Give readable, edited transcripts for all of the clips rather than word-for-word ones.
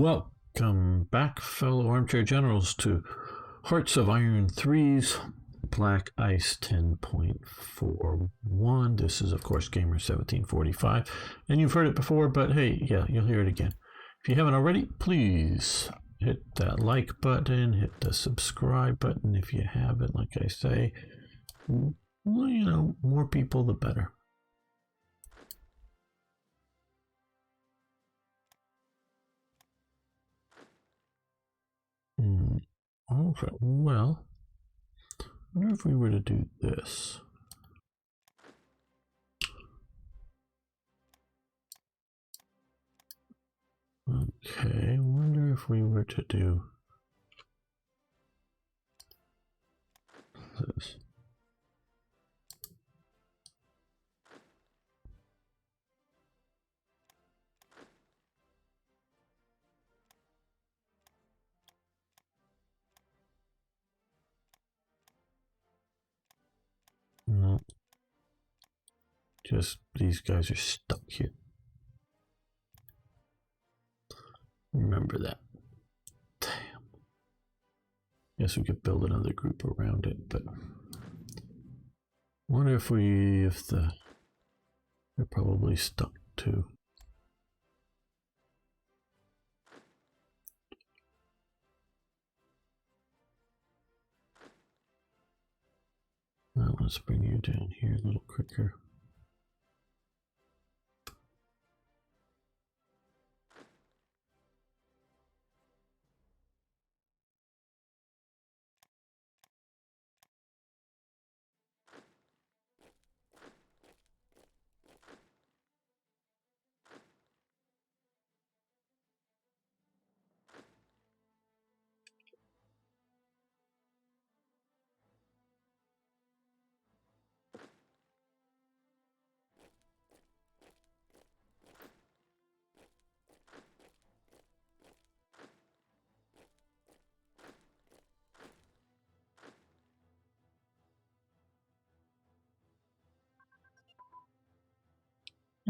Welcome back, fellow armchair generals, to Hearts of Iron 3's Black Ice 10.41. This is, of course, Gamer1745, and you've heard it before, but hey, yeah, you'll hear it again. If you haven't already, please hit that like button, hit the subscribe button if you haven't. Like I say, well, you know, more people the better. Okay, well, what if we were to do this? Okay, wonder if we were to do this. No, just these guys are stuck here. Remember that. Damn. Guess we could build another group around it, but wonder if they're probably stuck too. Well, let's bring you down here a little quicker.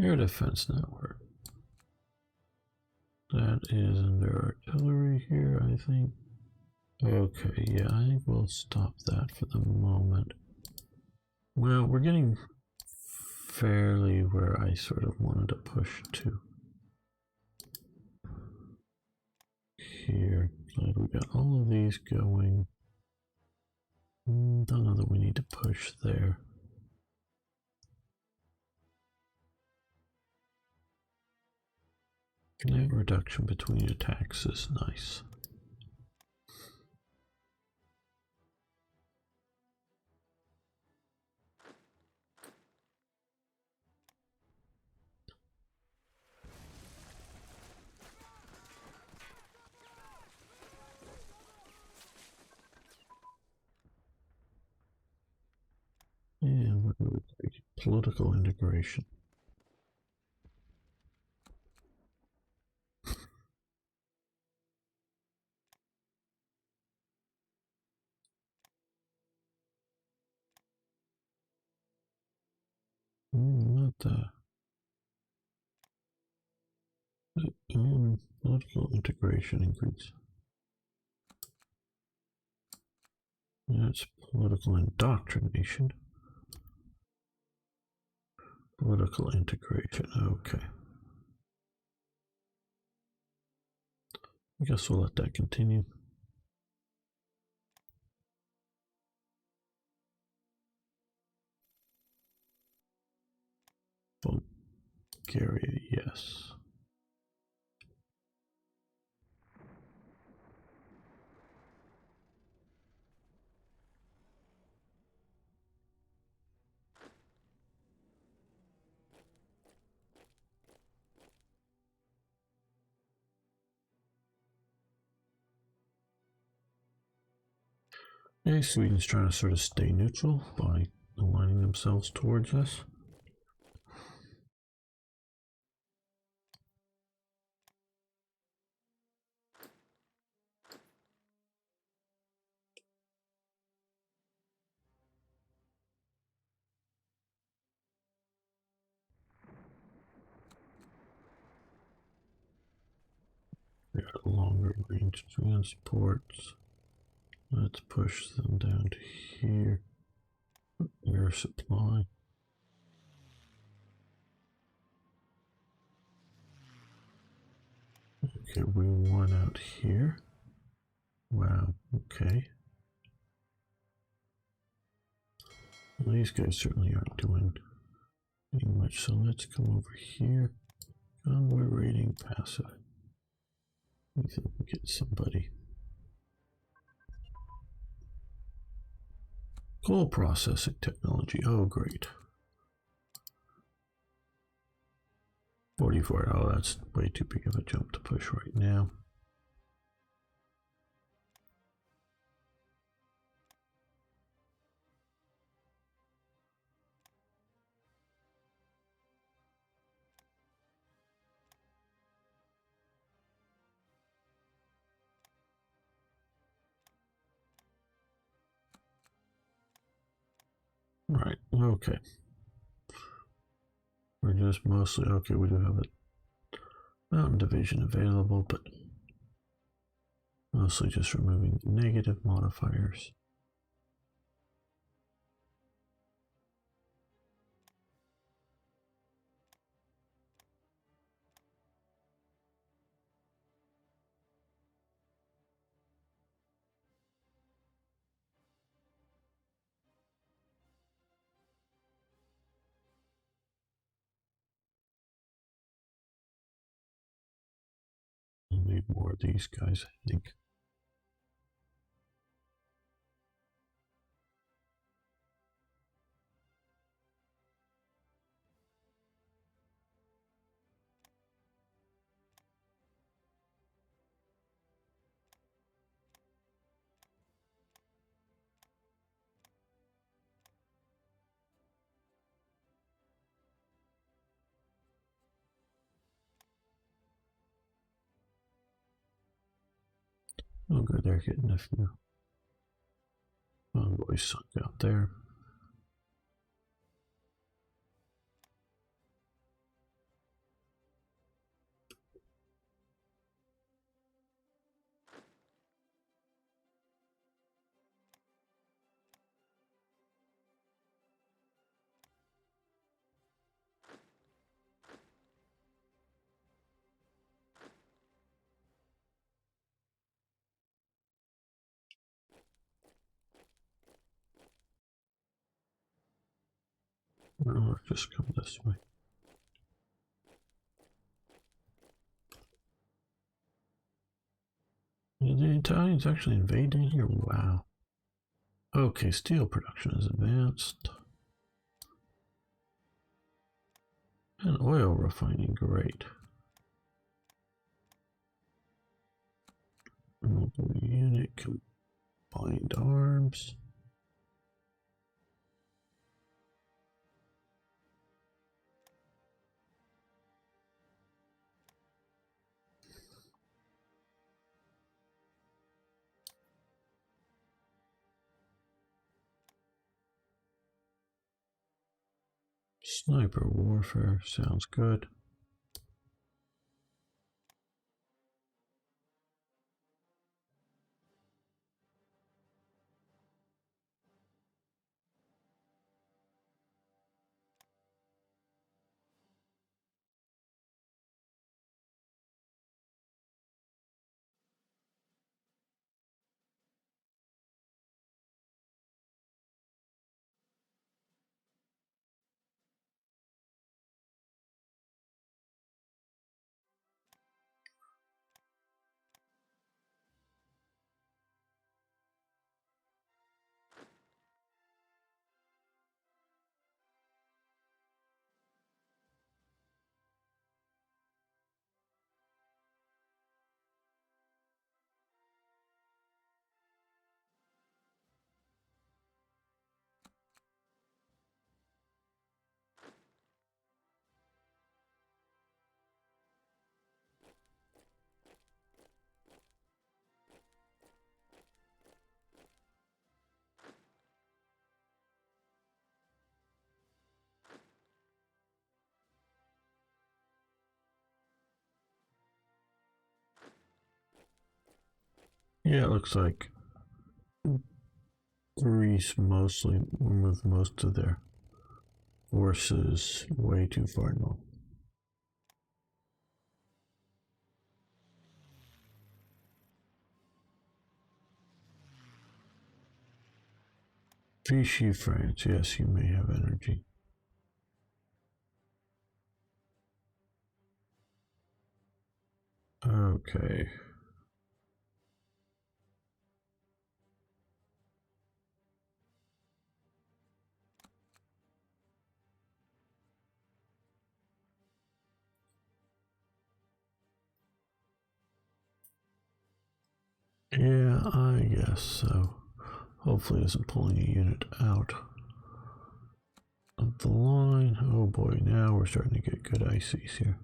Air defense network. That is under artillery here, I think. Okay, yeah, I think we'll stop that for the moment. Well, we're getting fairly where I sort of wanted to push to. Here, glad we got all of these going. Don't know that we need to push there. Net reduction between attacks is nice. And what do we take? Political integration. Not that. Political integration increase. That's political indoctrination. Political integration, okay. I guess we'll let that continue. Bulgaria, yes. Okay, Sweden's trying to sort of stay neutral by aligning themselves towards us. We got longer range transports. Let's push them down to here. Air supply. Okay, we want out here. Wow, okay. Well, these guys certainly aren't doing much, so let's come over here. Convoy rating passive. We think we get somebody. Coal processing technology. Oh, great. 44. Oh, that's way too big of a jump to push right now. Right, okay. We're just mostly, okay, we do have a mountain division available, but mostly just removing the negative modifiers. We'll need more of these guys, I think. Oh, good, they're getting a few convoys sunk out there. Or just come this way. The Italians actually invading here? Wow. Okay, steel production is advanced. And oil refining, great. Mobile unit, combined arms. Sniper warfare sounds good. Yeah, it looks like Greece mostly removed most of their forces way too far north. Vichy France, yes, you may have energy. Okay. Yeah, I guess so. Hopefully it isn't pulling a unit out of the line. Oh boy, now we're starting to get good ICs here.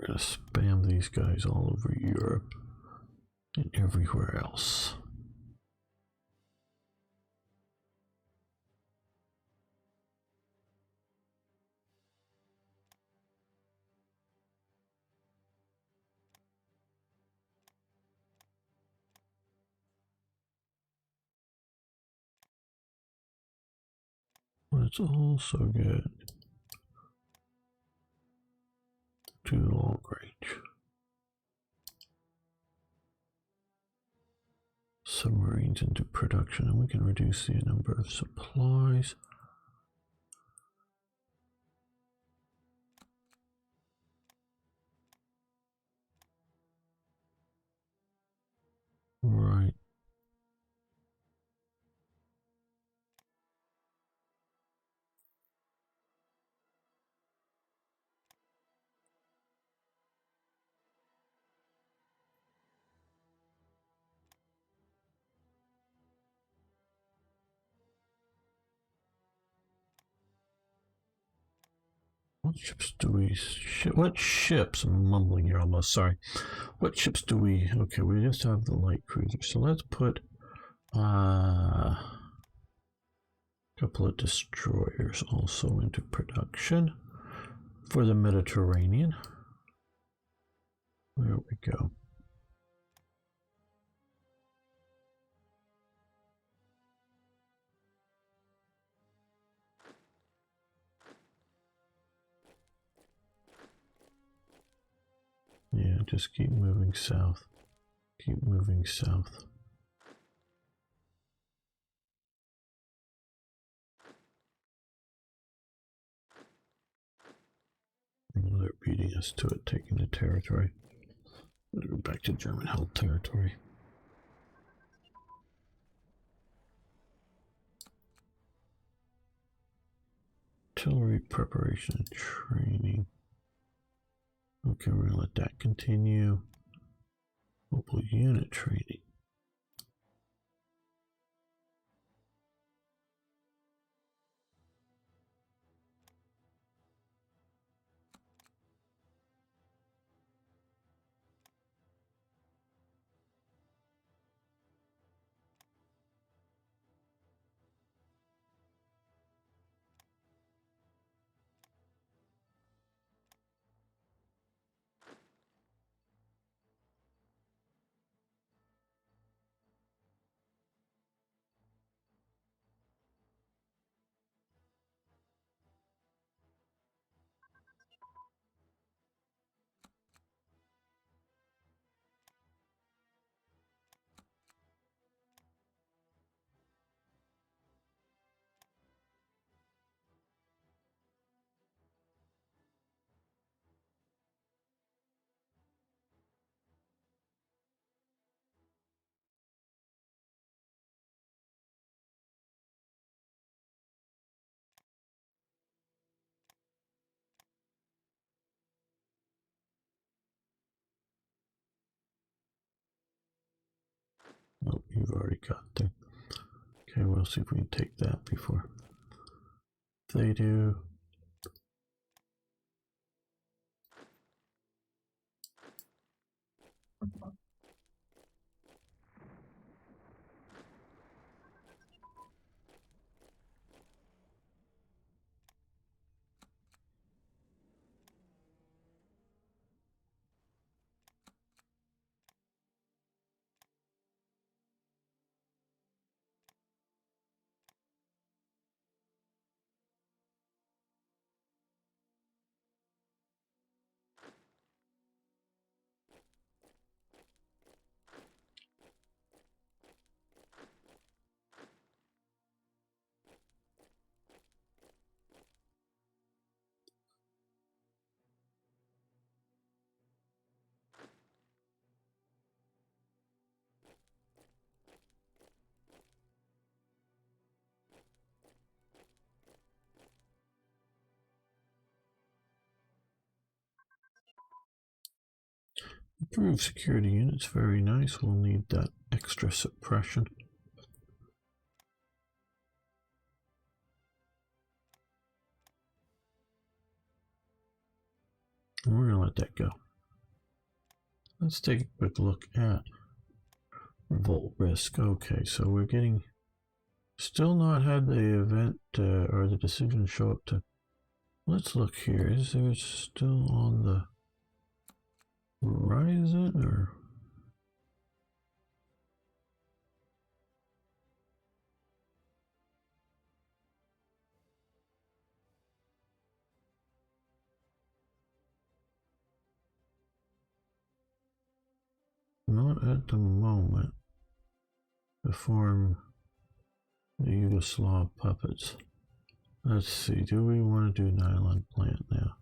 We're gonna spam these guys all over Europe and everywhere else. Let's also get to the long range. Submarines into production, and we can reduce the number of supplies. Right. What ships do we what ships? I'm mumbling here almost, sorry. What ships do we okay, we just have the light cruiser. So let's put a couple of destroyers also into production for the Mediterranean. There we go. Yeah, just keep moving south. Keep moving south. They're beating us to it, taking the territory. Let's go back to German held territory. Artillery preparation and training. Okay, we're gonna let that continue. Mobile unit training. Oh, you've already got there. Okay, we'll see if we can take that before they do. Improve security units, very nice. We'll need that extra suppression. And we're going to let that go. Let's take a quick look at revolt risk. Okay, so we're getting still not had the event or the decision show up to. Let's look here. Is there still on the horizon or? Not at the moment. To form the Yugoslav puppets. Let's see. Do we want to do nylon plant now?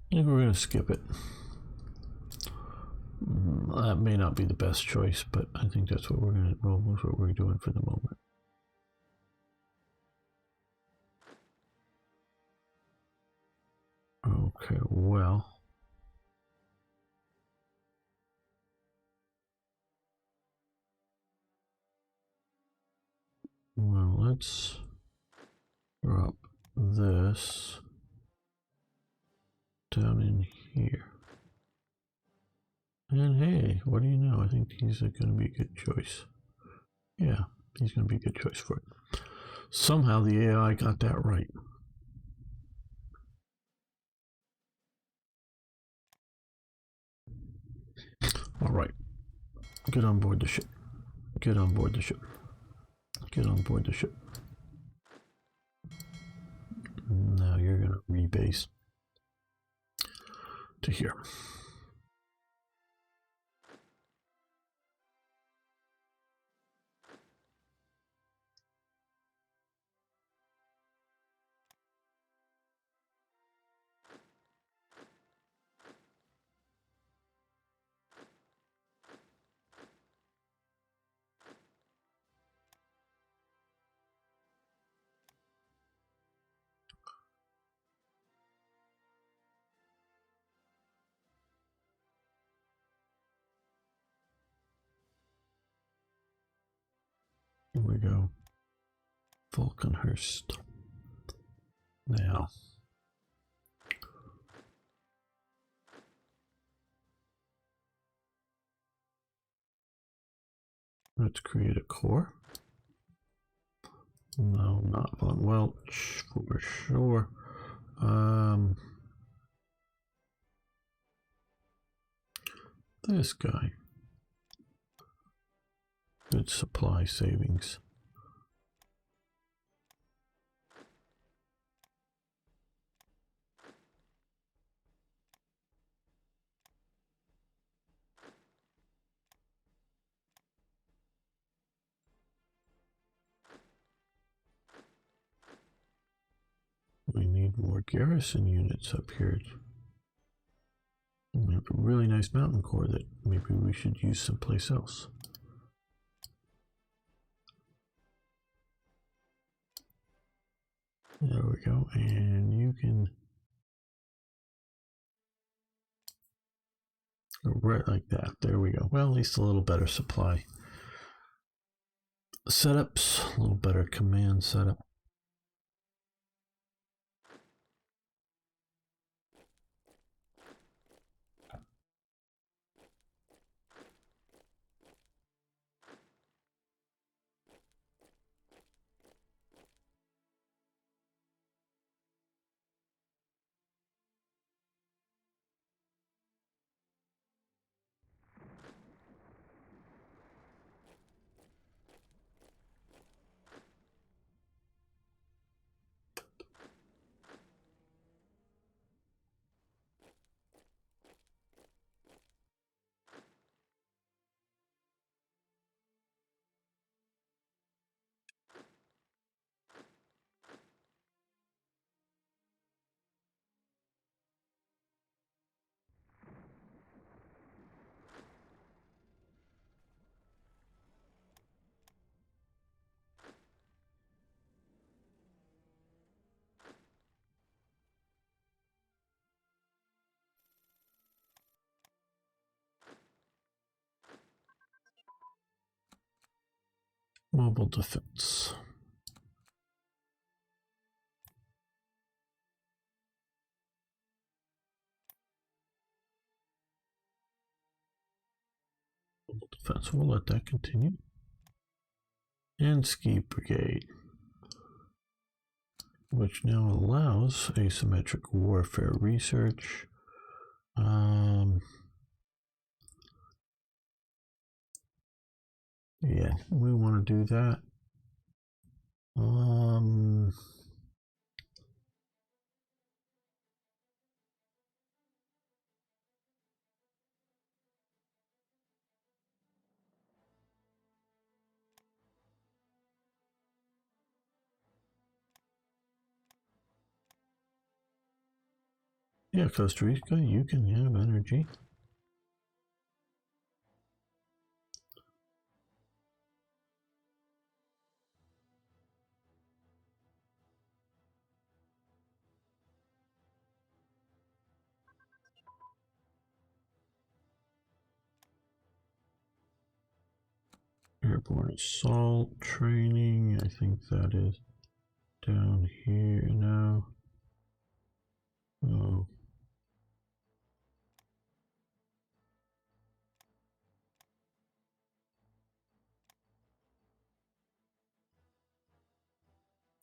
I think we're going to skip it. That may not be the best choice, but I think that's what we're going to roll with, what we're doing for the moment. Okay, well. Well, let's drop this down in here. And hey, what do you know? I think he's going to be a good choice. Yeah, he's going to be a good choice for it. Somehow the AI got that right. All right. Get on board the ship. Get on board the ship. Get on board the ship. Now you're going to rebase to here. Here we go. Falconhurst. Now. Let's create a core. No, not Von Welch for sure. This guy. Good supply savings. We need more garrison units up here. We have a really nice mountain core that maybe we should use someplace else. There we go, and you can go right like that. There we go. Well, at least a little better supply setups, a little better command setup. Mobile defense. Mobile defense. We'll let that continue. And ski brigade, which now allows asymmetric warfare research. Yeah, we want to do that. Yeah, Costa Rica, you can have energy. Airborne assault training, I think that is down here now. Oh.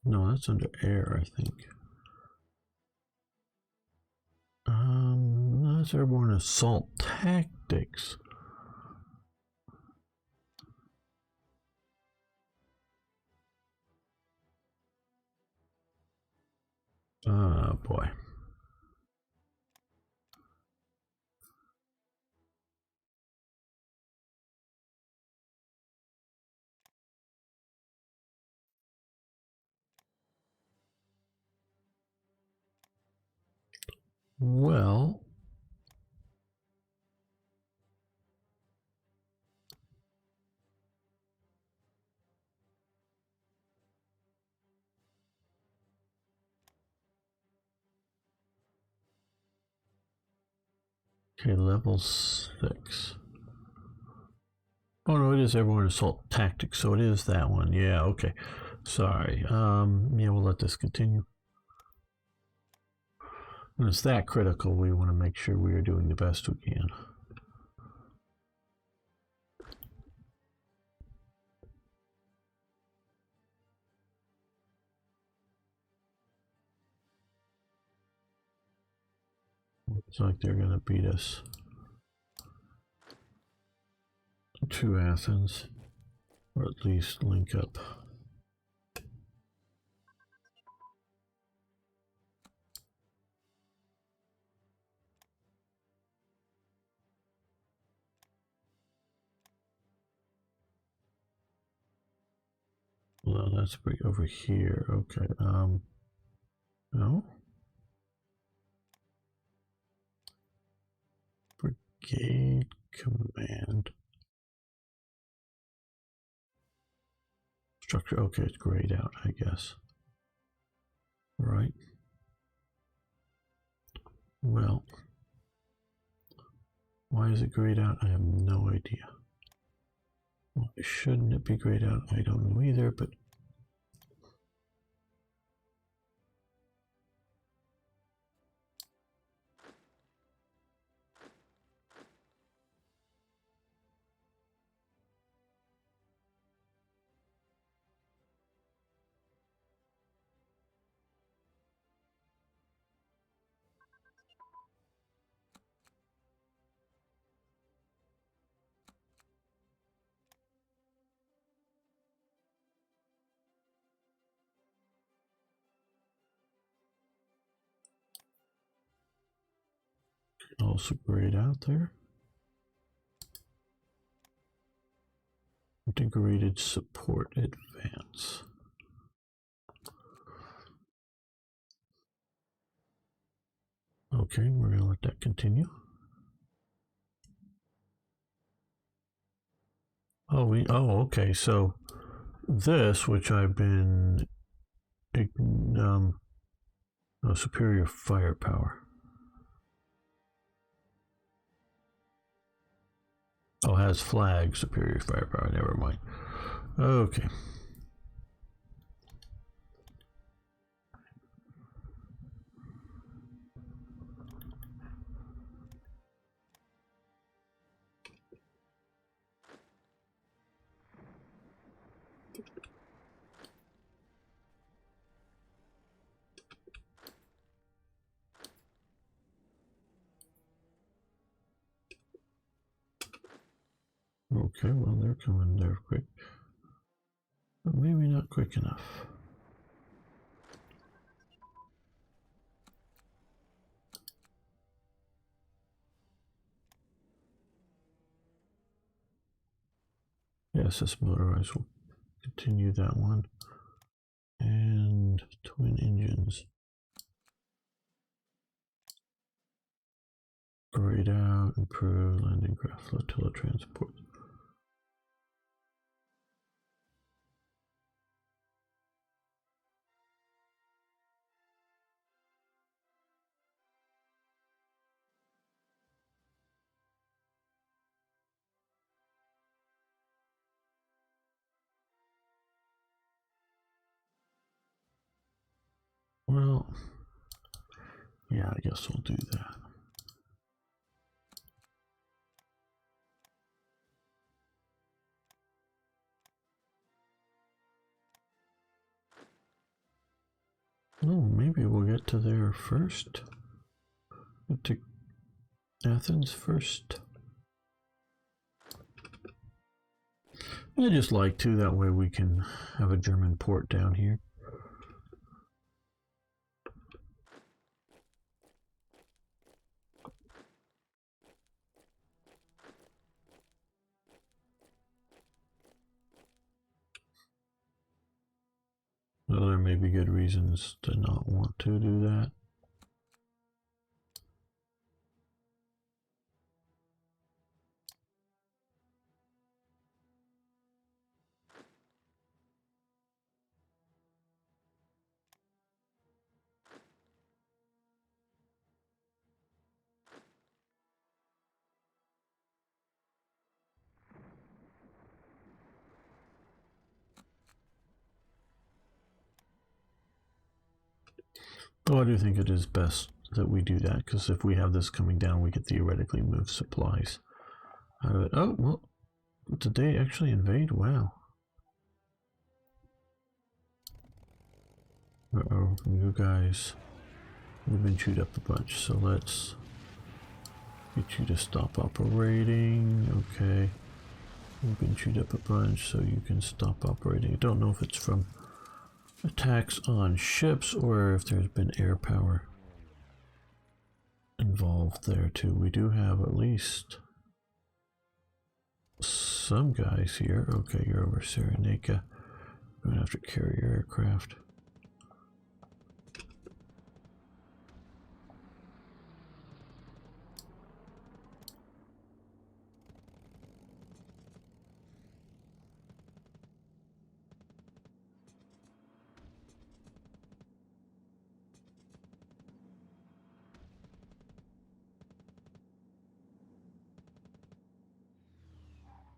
No, that's under air, I think. That's airborne assault tactics. Oh boy. Well, okay, level 6. Oh no, it is airborne assault tactics, so it is that one. Yeah, okay. Sorry. Yeah, we'll let this continue. When it's that critical, we want to make sure we are doing the best we can. Looks like they're going to beat us to Athens, or at least link up. Well, that's pretty over here. Okay. No. Brigade command. Structure. Okay, it's grayed out, I guess. Right. Well, why is it grayed out? I have no idea. Why shouldn't it be grayed out? I don't know either, but also grayed out there. Integrated support advance. Okay, we're going to let that continue. Okay, so this, which I've been superior firepower. Oh, has flag superior firepower. Never mind. Okay. Okay, well, they're coming there quick. But maybe not quick enough. Yes, this motorized will continue that one. And twin engines. Grayed out, improve landing craft flotilla transport. Well, yeah, I guess we'll do that. Oh, maybe we'll get to there first. Get to Athens first. I just like to, that way we can have a German port down here. Well, there may be good reasons to not want to do that. Well, I do think it is best that we do that, because if we have this coming down, we could theoretically move supplies out of it. Oh, well, did they actually invade? Wow. Uh-oh, you guys, we've been chewed up a bunch, so let's get you to stop operating. Okay. You've been chewed up a bunch, so you can stop operating. I don't know if it's from attacks on ships or if there's been air power involved there too. We do have at least some guys here. Okay, you're over Cyrenaica. Going after carrier aircraft.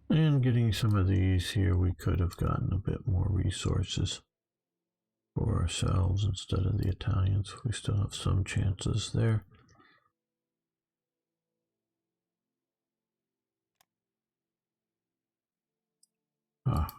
And getting some of these here, we could have gotten a bit more resources for ourselves instead of the Italians. We still have some chances there. Ah.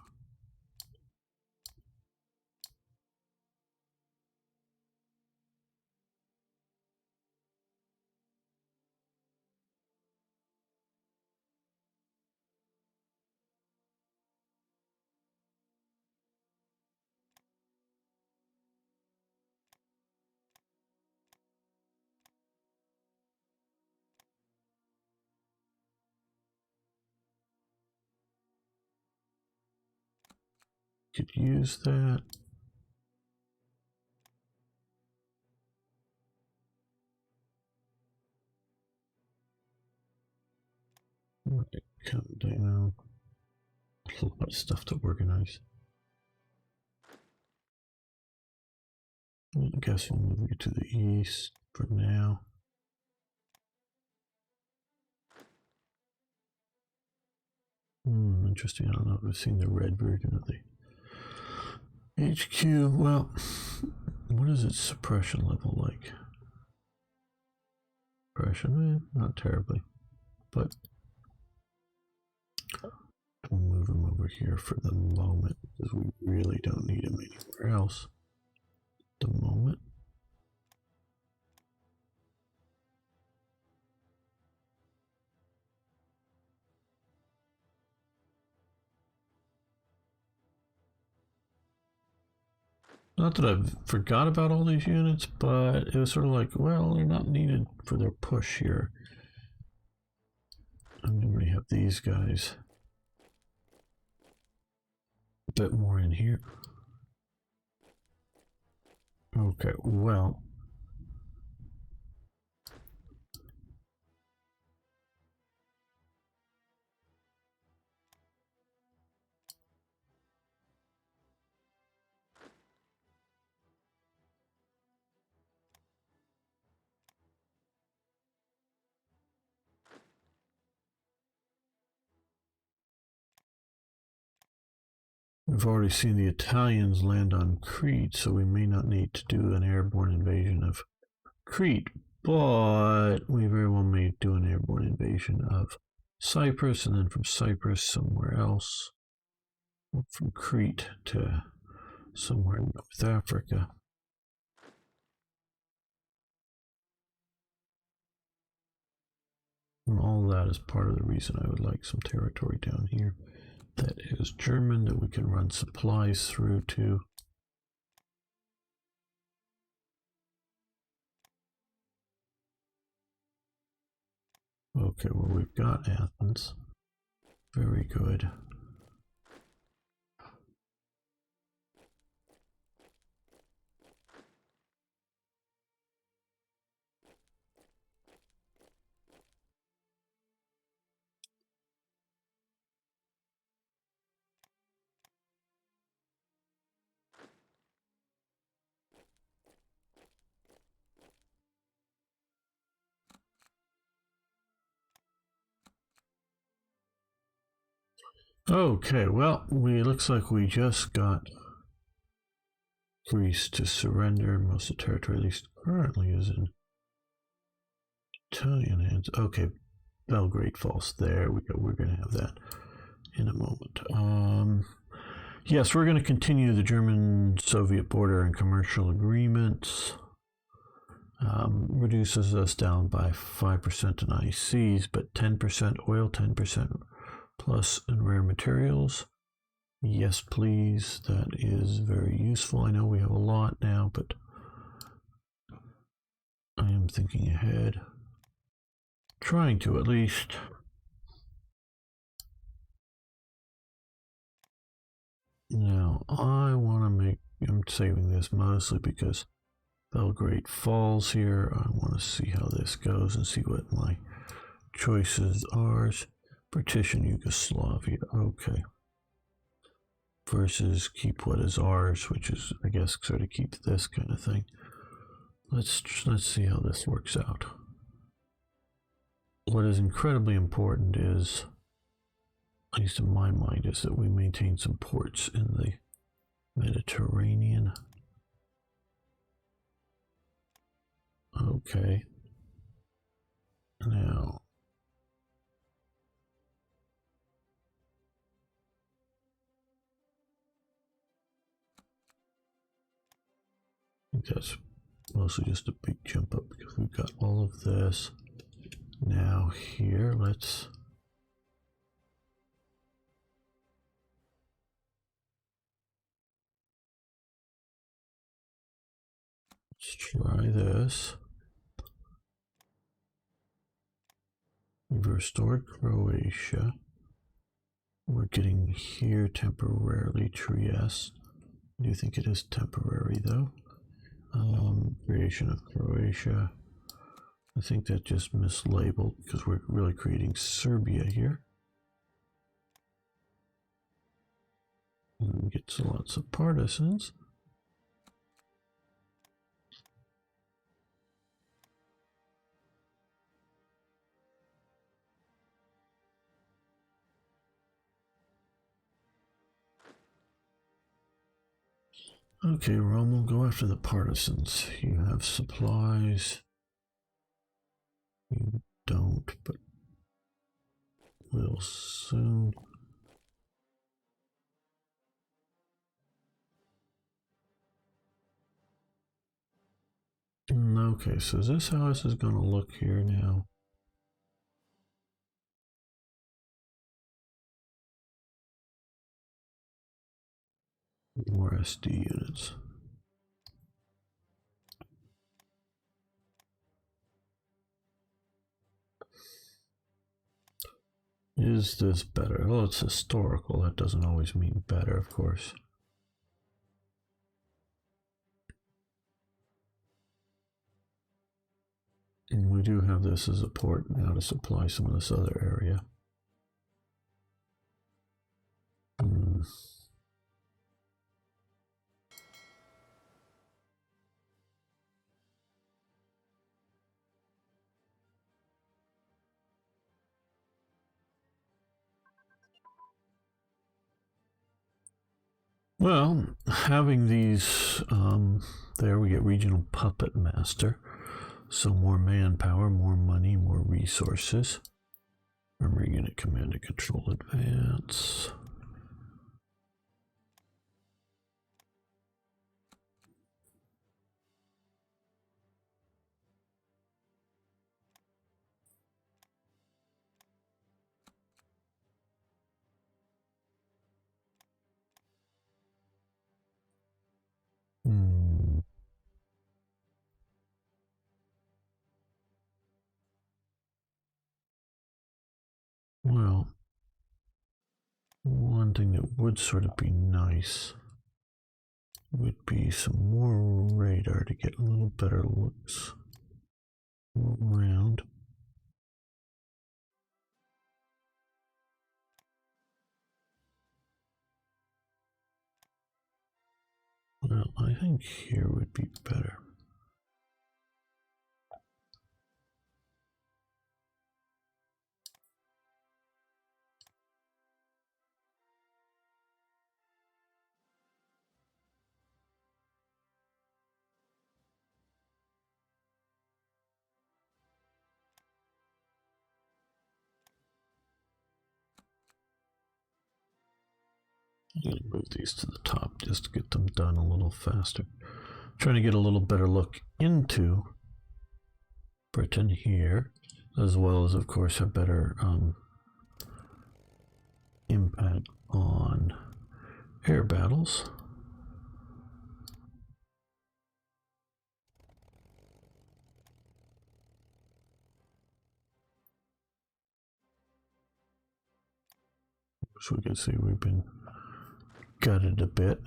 Could use that. Right, come down. A lot of stuff to organize. I guess we'll move you to the east for now. Interesting. I don't know if I've seen the red version of the HQ. Well, what is its suppression level like? Suppression, not terribly, but we'll move him over here for the moment because we really don't need him anywhere else. At the moment. Not that I've forgot about all these units, but it was sort of like, well, they're not needed for their push here. I'm going to have these guys a bit more in here. Okay, well. We've already seen the Italians land on Crete, so we may not need to do an airborne invasion of Crete, but we very well may do an airborne invasion of Cyprus, and then from Cyprus somewhere else, from Crete to somewhere in North Africa. And all that is part of the reason I would like some territory down here that is German, that we can run supplies through to. Okay, well, we've got Athens. Very good. Okay, well, looks like we just got Greece to surrender. Most of the territory, at least currently, is in Italian hands. Okay, Belgrade falls there. We're going to have that in a moment. Yes, we're going to continue the German-Soviet border and commercial agreements. Reduces us down by 5% in ICs, but 10% oil, 10% plus in rare materials. Yes, please. That is very useful. I know we have a lot now, but I am thinking ahead. Trying to, at least. Now, I want to make... I'm saving this mostly because Belgrade falls here. I want to see how this goes and see what my choices are. Partition Yugoslavia. Okay. Versus keep what is ours, which is, I guess, sort of keep this kind of thing. Let's see how this works out. What is incredibly important is, at least in my mind, is that we maintain some ports in the Mediterranean. Okay. Now, I think that's mostly just a big jump up because we've got all of this. Now here, let's try this. We've restored Croatia. We're getting here temporarily Trieste. I do think it is temporary though. Creation of Croatia. I think that just mislabeled because we're really creating Serbia here. And gets lots of partisans. Okay, Rommel, go after the partisans. You have supplies. You don't, but will soon. Okay, so is this how this is going to look here now? More SD units. Is this better? Well, it's historical. That doesn't always mean better, of course. And we do have this as a port now to supply some of this other area. Well, having these, there we get regional puppet master. So more manpower, more money, more resources. Remember, unit command and control advance. Well, one thing that would sort of be nice would be some more radar to get a little better looks around. Well, I think here would be better. I'm going to move these to the top just to get them done a little faster. Trying to get a little better look into Britain here, as well as, of course, a better impact on air battles. As we can see, we've been gutted a bit.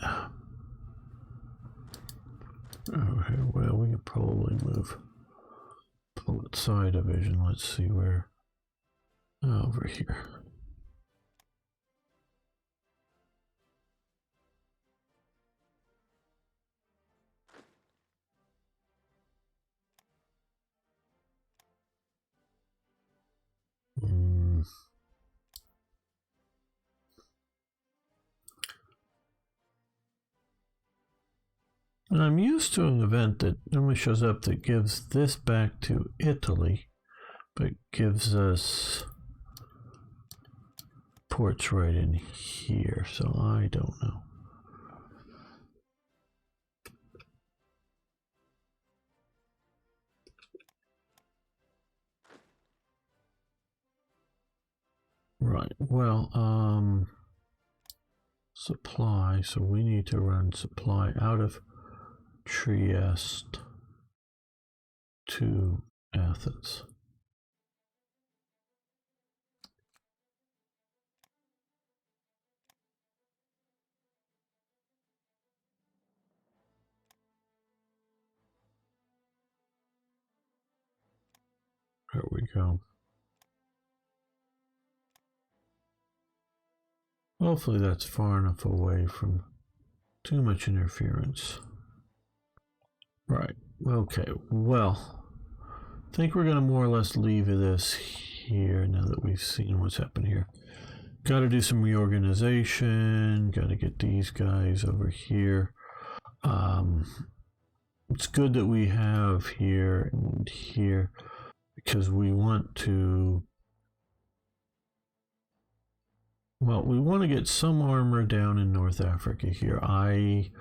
Okay, well, we could probably move Poet Side Division. Let's see where. Over here. And I'm used to an event that normally shows up that gives this back to Italy, but gives us ports right in here, so I don't know. Right, well, supply, so we need to run supply out of Trieste to Athens. There we go. Hopefully that's far enough away from too much interference. Right, okay, well, I think we're going to more or less leave this here now that we've seen what's happened here. Got to do some reorganization, got to get these guys over here. It's good that we have here and here because we want to, well, we want to get some armor down in North Africa here. I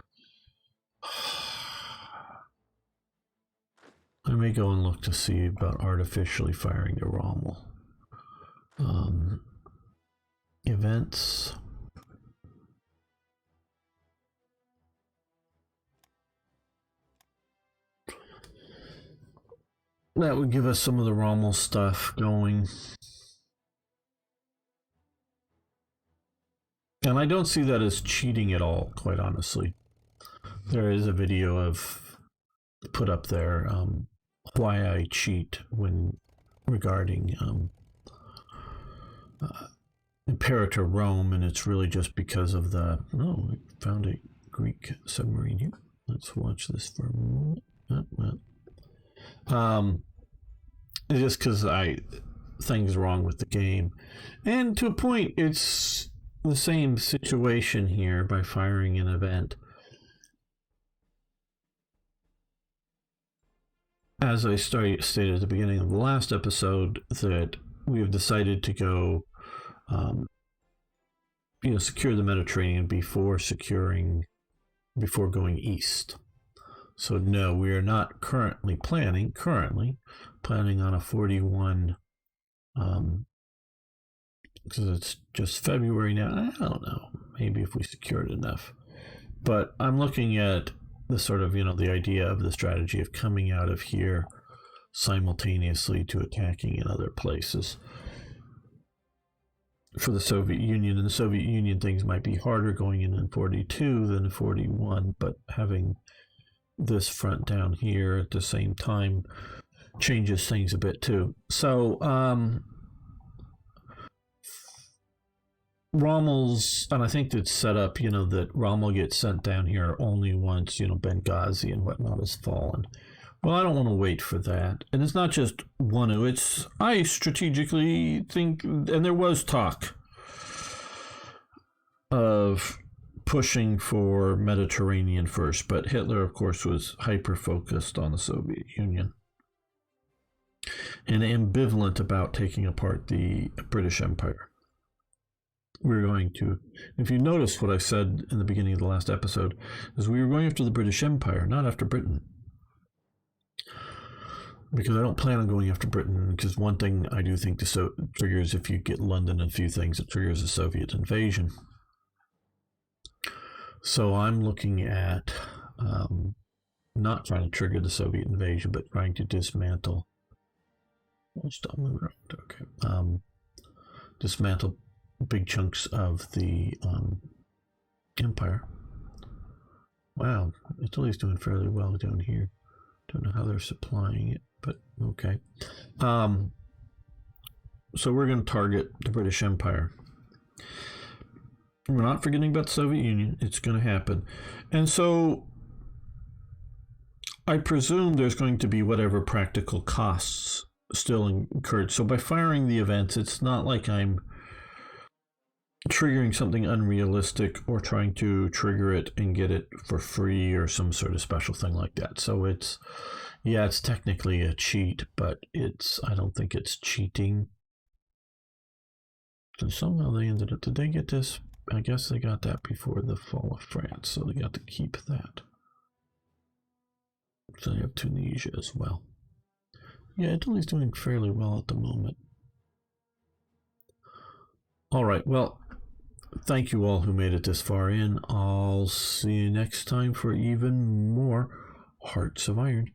may go and look to see about artificially firing the Rommel. Events. That would give us some of the Rommel stuff going. And I don't see that as cheating at all, quite honestly. There is a video of put up there why I cheat when regarding Imperator Rome, and it's really just because of the, oh, we found a Greek submarine here. Let's watch this for a moment. It's just because things wrong with the game, and to a point it's the same situation here by firing an event. As I stated at the beginning of the last episode, that we have decided to go secure the Mediterranean before going east. So no, we are not currently planning on a 41, because it's just February now. I don't know, maybe if we secured enough. But I'm looking at the sort of, the idea of the strategy of coming out of here simultaneously to attacking in other places. For the Soviet Union, and the Soviet Union, things might be harder going in 42 than in 41, but having this front down here at the same time changes things a bit too. So Rommel's, and I think it's set up, that Rommel gets sent down here only once, Benghazi and whatnot has fallen. Well, I don't want to wait for that. And it's not just I strategically think, and there was talk of pushing for Mediterranean first, but Hitler, of course, was hyper-focused on the Soviet Union and ambivalent about taking apart the British Empire. We're going to, if you notice what I said in the beginning of the last episode, is we were going after the British Empire, not after Britain. Because I don't plan on going after Britain, because one thing I do think triggers, if you get London and a few things, it triggers a Soviet invasion. So I'm looking at not trying to trigger the Soviet invasion, but trying to dismantle. Stop moving around. Okay. Dismantle big chunks of the empire. Wow, Italy's doing fairly well down here. Don't know how they're supplying it, but okay. So we're going to target the British Empire. We're not forgetting about the Soviet Union. It's going to happen. And so I presume there's going to be whatever practical costs still incurred. So by firing the events, it's not like I'm triggering something unrealistic or trying to trigger it and get it for free or some sort of special thing like that. So it's technically a cheat, but I don't think it's cheating. So somehow they ended up, did they get this? I guess they got that before the fall of France, so they got to keep that. So they have Tunisia as well. Yeah, Italy's doing fairly well at the moment. All right, well, thank you all who made it this far in. I'll see you next time for even more Hearts of Iron.